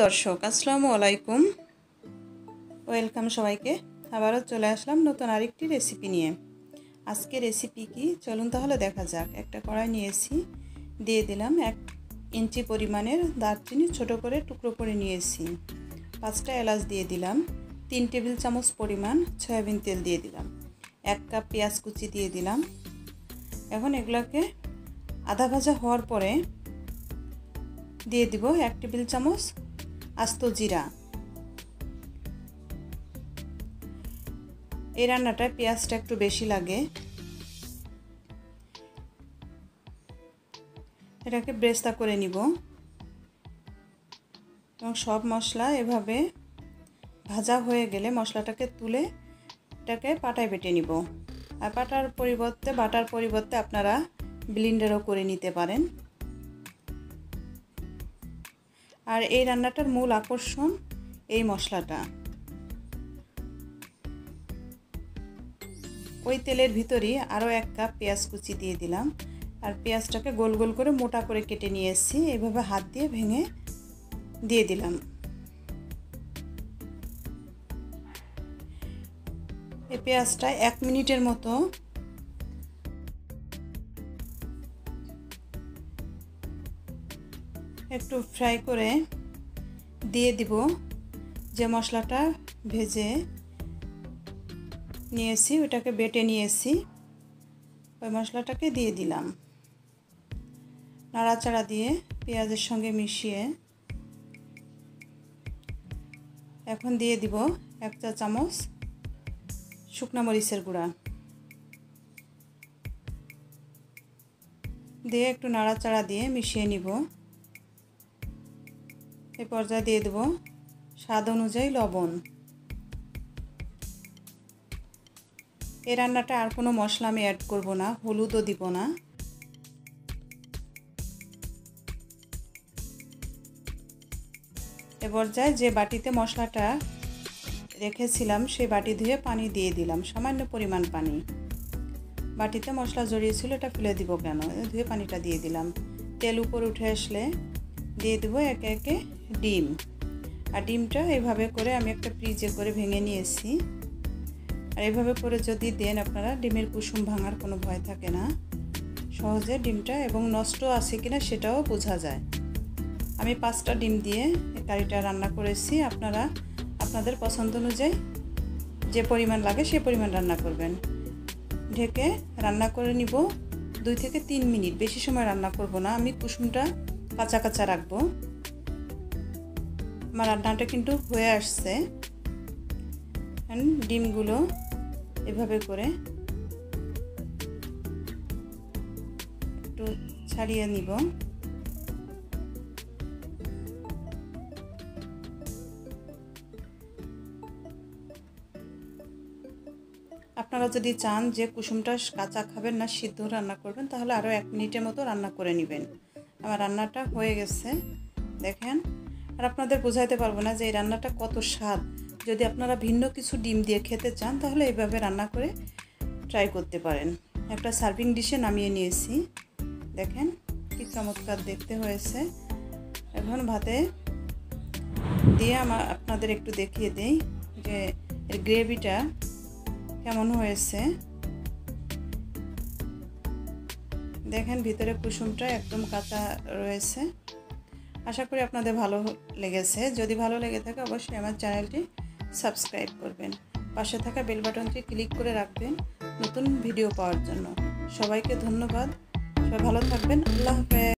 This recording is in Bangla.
দর্শক আসসালামু আলাইকুম ওয়েলকাম সবাইকে আবারও চলে আসলাম নতুন আরেকটি রেসিপি নিয়ে। আজকে রেসিপি কি চলুন তাহলে দেখা যাক। একটা কড়াই নিয়েছি, দিয়ে দিলাম 1 ইঞ্চি পরিমাণের দারচিনি ছোট করে টুকরো করে নিয়েছি। 5টা এলাচ দিয়ে দিলাম, 3 টেবিল চামচ পরিমাণ সয়াবিন তেল দিয়ে দিলাম, 1 কাপ পেঁয়াজ কুচি দিয়ে দিলাম। এখন এগুলোকে আধা ভাজা হওয়ার পরে দিয়ে দিব 1 টেবিল চামচ আস্ত জিরা। এই রান্নাটায় পেঁয়াজটা একটু বেশি লাগে। এটাকে ব্রেস্তা করে নিব এবং সব মশলা এভাবে ভাজা হয়ে গেলে মশলাটাকে তুলে এটাকে পাটায় বেটে নিব। আর বাটার পরিবর্তে আপনারা ব্লেন্ডারও করে নিতে পারেন। আর এই রান্নাটার মূল আকর্ষণ এই মশলাটা। ওই তেলের ভিতরেই আরও 1 কাপ পেঁয়াজ কুচি দিয়ে দিলাম। আর পেঁয়াজটাকে গোল গোল করে মোটা করে কেটে নিয়ে এসেছি, এইভাবে হাত দিয়ে ভেঙে দিয়ে দিলাম। এই পেঁয়াজটা 1 মিনিটের মতো একটু ফ্রাই করে দিয়ে দিব যে মশলাটা ভেজে নিয়েছি, ওটাকে বেটে নিয়েছি, ওই মশলাটাকে দিয়ে দিলাম। নাড়াচাড়া দিয়ে পেঁয়াজের সঙ্গে মিশিয়ে এখন দিয়ে দিব 1 চা চামচ শুকনো মরিচের গুঁড়া দিয়ে একটু নাড়াচাড়া দিয়ে মিশিয়ে নিব। এই পর্যায়ে দিয়ে দেব স্বাদ অনুযায়ী লবণ। এই রান্নাটা আর কোনো মশলা আমি অ্যাড করব না, হলুদও দিব না। এ পর্যায়ে যে বাটিতে মশলাটা রেখেছিলাম সেই বাটি ধুয়ে পানি দিয়ে দিলাম, সামান্য পরিমাণ পানি। বাটিতে মশলা জড়িয়েছিল, এটা ফেলে দিব কেন, ধুয়ে পানিটা দিয়ে দিলাম। তেল উপর উঠে আসলে দিয়ে দেব একে একে ডিম। আর ডিমটা এভাবে করে আমি একটা ফ্রিজে করে ভেঙে নিয়েছি। আর এভাবে করে যদি দেন আপনারা, ডিমের কুসুম ভাঙার কোনো ভয় থাকে না, সহজে ডিমটা এবং নষ্ট আছে কিনা সেটাও বোঝা যায়। আমি 5টা ডিম দিয়ে এই কারিটা রান্না করেছি। আপনারা আপনাদের পছন্দ অনুযায়ী যে পরিমাণ লাগে সে পরিমাণ রান্না করবেন। ঢেকে রান্না করে নিব 2 থেকে 3 মিনিট, বেশি সময় রান্না করব না। আমি কুসুমটা কাঁচা কাঁচা রাখবো। আমার রান্নাটা কিন্তু হয়ে আসছে। ডিমগুলো এভাবে করে একটু ছাড়িয়ে নিব। আপনারা যদি চান যে কুসুমটা কাঁচা খাবেন না, সিদ্ধ রান্না করবেন, তাহলে আরও 1 মিনিটের মতো রান্না করে নেবেন। আমার রান্নাটা হয়ে গেছে দেখেন। আর আপনাদের বোঝাইতে পারবো না যে এই রান্নাটা কত স্বাদ। যদি আপনারা ভিন্ন কিছু ডিম দিয়ে খেতে চান তাহলে এইভাবে রান্না করে ট্রাই করতে পারেন। একটা সার্ভিং ডিশে নামিয়ে নিয়েছি, দেখেন কি চমৎকার দেখতে হয়েছে। এখন ভাতে দিয়ে আপনাদের একটু দেখিয়ে দেই যে এর গ্রেভিটা কেমন হয়েছে। দেখেন ভিতরে কুসুমটা একদম কাঁচা রয়েছে। আশা করি আপনাদের ভালো লেগেছে। যদি ভালো লেগে থাকে অবশ্যই আমার চ্যানেলটি সাবস্ক্রাইব করবেন, পাশে থাকা বেল বাটনটি ক্লিক করে রাখবেন নতুন ভিডিও পাওয়ার জন্য। সবাইকে ধন্যবাদ, সবাই ভালো থাকবেন। আল্লাহ হাফেজ।